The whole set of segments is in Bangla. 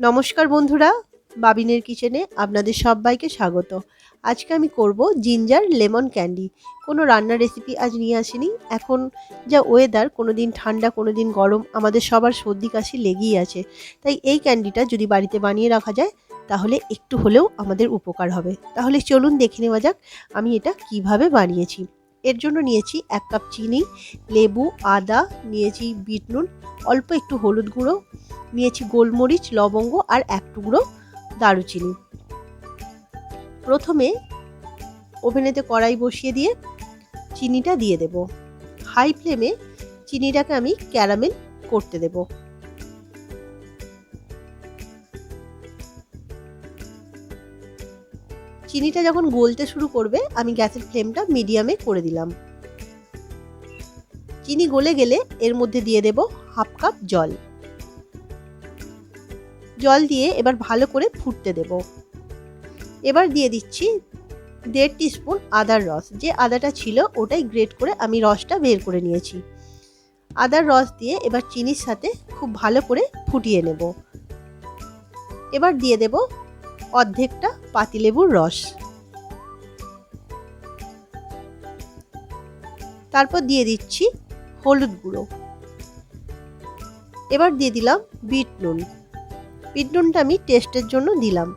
নমস্কার বন্ধুরা, বাবিনের কিচেনে আপনাদের সবাইকে স্বাগত। আজকে আমি করব জিঞ্জার লেমন ক্যান্ডি। কোনো রান্নার রেসিপি আজ নিয়ে আসিনি। এখন যা ওয়েদার, কোনো দিন ঠান্ডা কোনো দিন গরম, আমাদের সবার সর্দি কাশি লেগেই আছে। তাই এই ক্যান্ডিটা যদি বাড়িতে বানিয়ে রাখা যায় তাহলে একটু হলেও আমাদের উপকার হবে। তাহলে চলুন দেখে নেওয়া যাক আমি এটা কিভাবে বানিয়েছি। এর জন্য নিয়েছি 1 কাপ চিনি, লেবু, আদা, নিয়েছি বিট নুন, অল্প একটু হলুদ গুঁড়ো, নিয়েছি গোলমরিচ, লবঙ্গ আর 1 টুকরো দারুচিনি। প্রথমে ওভেনেতে কড়াই বসিয়ে দিয়ে চিনিটা দিয়ে দেব। হাই ফ্লেমে চিনিটাকে আমি ক্যারামেল করতে দেব। চিনিটা যখন গলতে শুরু করবে আমি গ্যাসের ফ্লেমটা মিডিয়ামে করে দিলাম। চিনি গলে গেলে এর মধ্যে দিয়ে দেব 1/2 কাপ জল। জল দিয়ে এবার ভালো করে ফুটতে দেব। এবার দিয়ে দিচ্ছি 1.5 টিস্পুন আদার রস। যে আদাটা ছিল ওটাই গ্রেট করে আমি রসটা বের করে নিয়েছি। আদার রস দিয়ে এবার চিনির সাথে খুব ভালো করে ফুটিয়ে নেব। এবার দিয়ে দেব অর্ধেকটা পাতিলেবুর রস। তারপর দিয়ে দিচ্ছি হলুদ গুঁড়ো। এবার দিয়ে দিলাম বিট নুন। বিট নুনটা আমি টেস্টের জন্য দিলাম।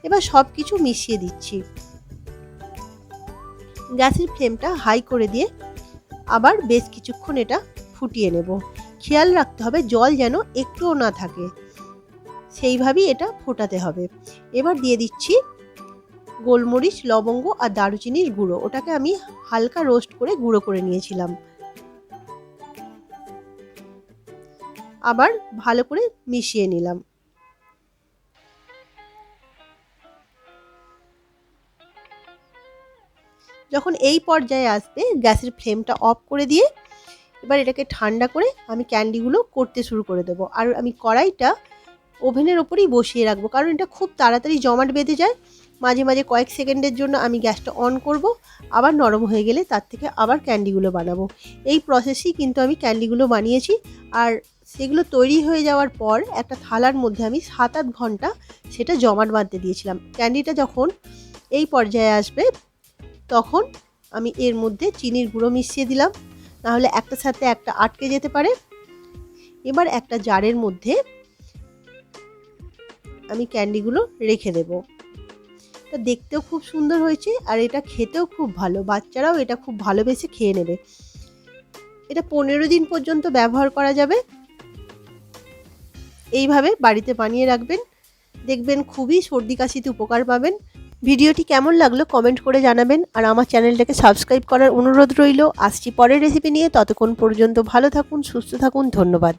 এবার সব কিছু মিশিয়ে দিচ্ছি। গ্যাসের ফ্লেমটা হাই করে দিয়ে আবার বেশ কিছুক্ষণ এটা ফুটিয়ে নেব। খেয়াল রাখতে হবে জল যেন একটুও না থাকে, সেইভাবেই এটা ফোটাতে হবে। এবার দিয়ে দিচ্ছি গোলমরিচ, লবঙ্গ আর দারুচিনির গুঁড়ো। ওটাকে আমি হালকা রোস্ট করে গুঁড়ো করে নিয়েছিলাম। আবার ভালো করে মিশিয়ে নিলাম। যখন এই পর্যায়ে আসবে গ্যাসের ফ্লেমটা অফ করে দিয়ে এবার এটাকে ঠান্ডা করে আমি ক্যান্ডিগুলো করতে শুরু করে দেবো। আর আমি কড়াইটা ওভেনের ওপরেই বসিয়ে রাখবো, কারণ এটা খুব তাড়াতাড়ি জমাট বেঁধে যায়। মাঝে মাঝে কয়েক সেকেন্ডের জন্য আমি গ্যাসটা অন করব, আবার নরম হয়ে গেলে তার থেকে আবার ক্যান্ডিগুলো বানাবো। এই প্রসেসেই কিন্তু আমি ক্যান্ডিগুলো বানিয়েছি। আর সেগুলো তৈরি হয়ে যাওয়ার পর একটা থালার মধ্যে আমি 7-8 ঘন্টা সেটা জমাট বাঁধতে দিয়েছিলাম। ক্যান্ডিটা যখন এই পর্যায়ে আসবে তখন আমি এর মধ্যে চিনির গুঁড়ো মিশিয়ে দিলাম, নাহলে একটার সাথে একটা আটকে যেতে পারে। এবার একটা জারের মধ্যে আমি ক্যান্ডিগুলো রেখে দেব। এটা দেখতেও খুব সুন্দর হয়েছে আর এটা খেতেও খুব ভালো। বাচ্চারাও এটা খুব ভালোবেসে খেয়ে নেবে। এটা 15 দিন পর্যন্ত ব্যবহার করা যাবে। এইভাবে বাড়িতে বানিয়ে রাখবেন, দেখবেন খুবই সর্দি কাশিতে উপকার পাবেন। ভিডিওটি কেমন লাগলো কমেন্ট করে জানাবেন আর আমার চ্যানেলটাকে সাবস্ক্রাইব করার অনুরোধ রইল। আসছি পরের রেসিপি নিয়ে। ততক্ষণ পর্যন্ত ভালো থাকুন, সুস্থ থাকুন। ধন্যবাদ।